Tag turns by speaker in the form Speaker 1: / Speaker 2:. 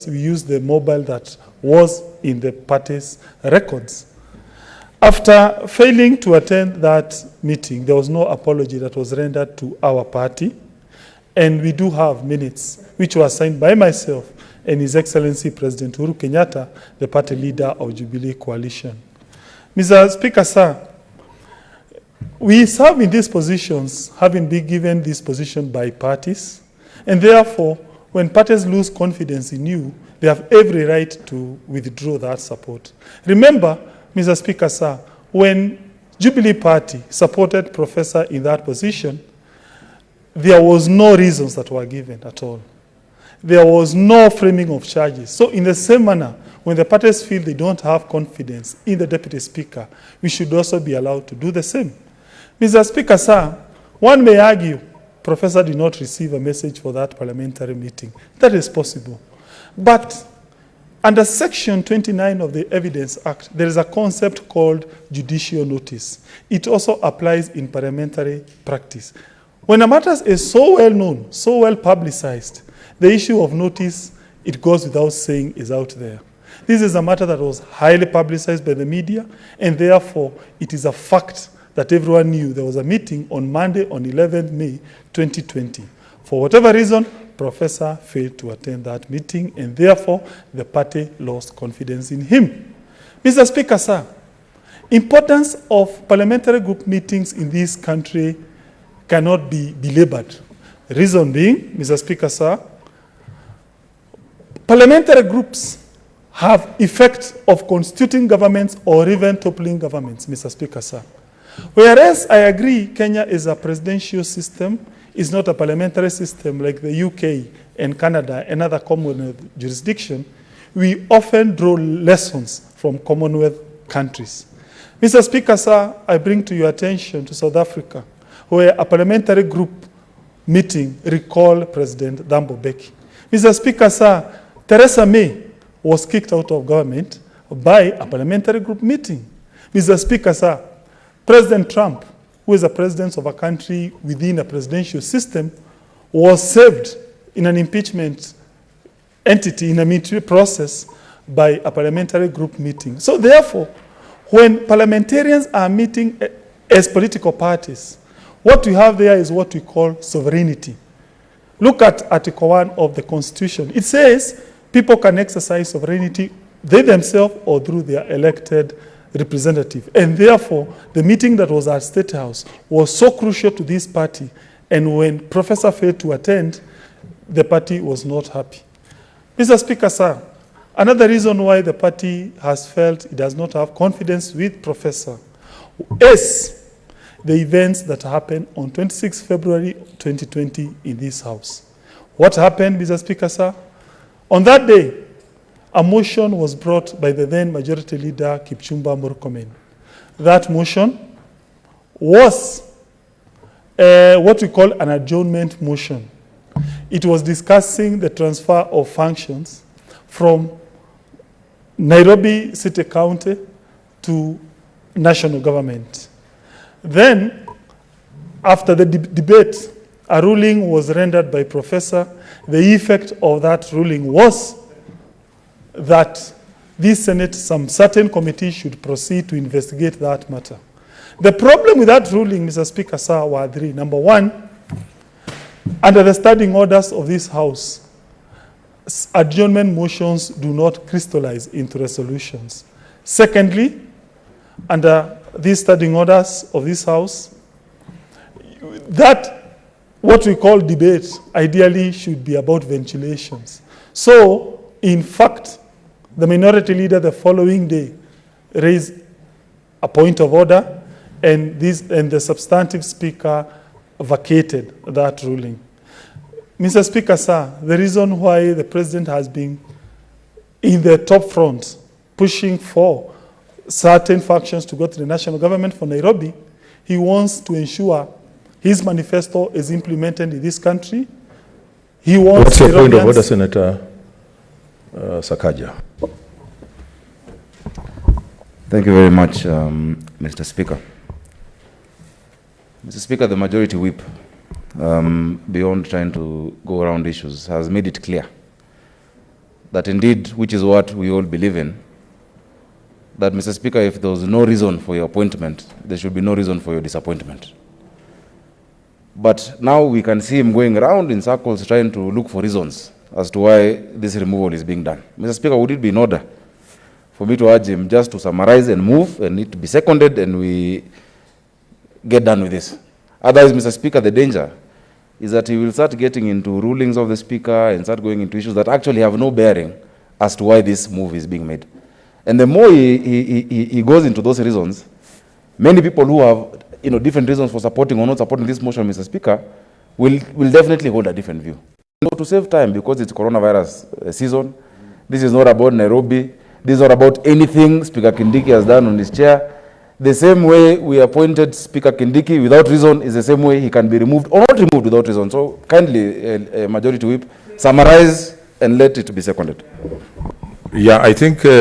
Speaker 1: we used the mobile that was in the party's records. After failing to attend that meeting, there was no apology that was rendered to our party, and we do have minutes which were signed by myself and His Excellency President Uhuru Kenyatta, the party leader of Jubilee Coalition. Mr. Speaker, sir, we serve in these positions, having been given this position by parties, and therefore, when parties lose confidence in you, they have every right to withdraw that support. Remember, Mr. Speaker, sir, when Jubilee Party supported Professor in that position, there was no reasons that were given at all. There was no framing of charges. So in the same manner, when the parties feel they don't have confidence in the Deputy Speaker, we should also be allowed to do the same. Mr. Speaker, sir, one may argue Professor did not receive a message for that parliamentary meeting. That is possible. But under Section 29 of the Evidence Act, there is a concept called judicial notice. It also applies in parliamentary practice. When a matter is so well known, so well publicized, the issue of notice, it goes without saying, is out there. This is a matter that was highly publicized by the media, and therefore it is a fact that everyone knew there was a meeting on Monday, on 11th May 2020. For whatever reason, Professor failed to attend that meeting, and therefore the party lost confidence in him. Mr. Speaker, sir, importance of parliamentary group meetings in this country cannot be belabored. The reason being, Mr. Speaker, sir, parliamentary groups have effect of constituting governments or even toppling governments, Mr. Speaker, sir. Whereas I agree Kenya is a presidential system, is not a parliamentary system like the UK and Canada and other Commonwealth jurisdictions, we often draw lessons from Commonwealth countries. Mr. Speaker, sir, I bring to your attention to South Africa, where a parliamentary group meeting recalled President Thabo Mbeki. Mr. Speaker, sir, Theresa May was kicked out of government by a parliamentary group meeting. Mr. Speaker, sir, President Trump, who is the president of a country within a presidential system, was saved in an impeachment entity, in a military process, by a parliamentary group meeting. So therefore, when parliamentarians are meeting as political parties, what we have there is what we call sovereignty. Look at Article 1 of the Constitution. It says people can exercise sovereignty, they themselves or through their elected representative. And therefore, the meeting that was at State House was so crucial to this party. And when Professor failed to attend, the party was not happy. Mr. Speaker, sir, another reason why the party has felt it does not have confidence with Professor is the events that happened on 26 February 2020 in this House. What happened, Mr. Speaker, sir? On that day, a motion was brought by the then Majority Leader, Kipchumba Murkomen. That motion was what we call an adjournment motion. It was discussing the transfer of functions from Nairobi City County to national government. Then, after the debate, a ruling was rendered by Professor. The effect of that ruling was that this Senate, some certain committee should proceed to investigate that matter. The problem with that ruling, Mr. Speaker, sir, were three. Number one, under the standing orders of this House, adjournment motions do not crystallize into resolutions. Secondly, under these standing orders of this House, that what we call debate ideally should be about ventilations. So, in fact, the minority leader the following day raised a point of order, and the substantive speaker vacated that ruling. Mr. Speaker, sir, the reason why the president has been in the top front pushing for certain factions to go to the national government for Nairobi, he wants to ensure his manifesto is implemented in this country. He wants. What's your point of order, Senator Sakaja?
Speaker 2: Thank you very much, Mr. Speaker. Mr. Speaker, the Majority Whip, beyond trying to go around issues, has made it clear that indeed, which is what we all believe in, that, Mr. Speaker, if there was no reason for your appointment, there should be no reason for your disappointment. But now we can see him going around in circles trying to look for reasons as to why this removal is being done. Mr. Speaker, would it be in order for me to urge him just to summarize and move and it to be seconded and we get done with this? Otherwise, Mr. Speaker, the danger is that he will start getting into rulings of the Speaker and start going into issues that actually have no bearing as to why this move is being made. And the more he goes into those reasons, many people who have different reasons for supporting or not supporting this motion, Mr. Speaker, will definitely hold a different view. So to save time, because it's coronavirus season, this is not about Nairobi, this is not about anything Speaker Kindiki has done on his chair. The same way we appointed Speaker Kindiki without reason is the same way he can be removed or not removed without reason. So kindly, Majority Whip, summarize and let it be seconded.
Speaker 3: Yeah, I think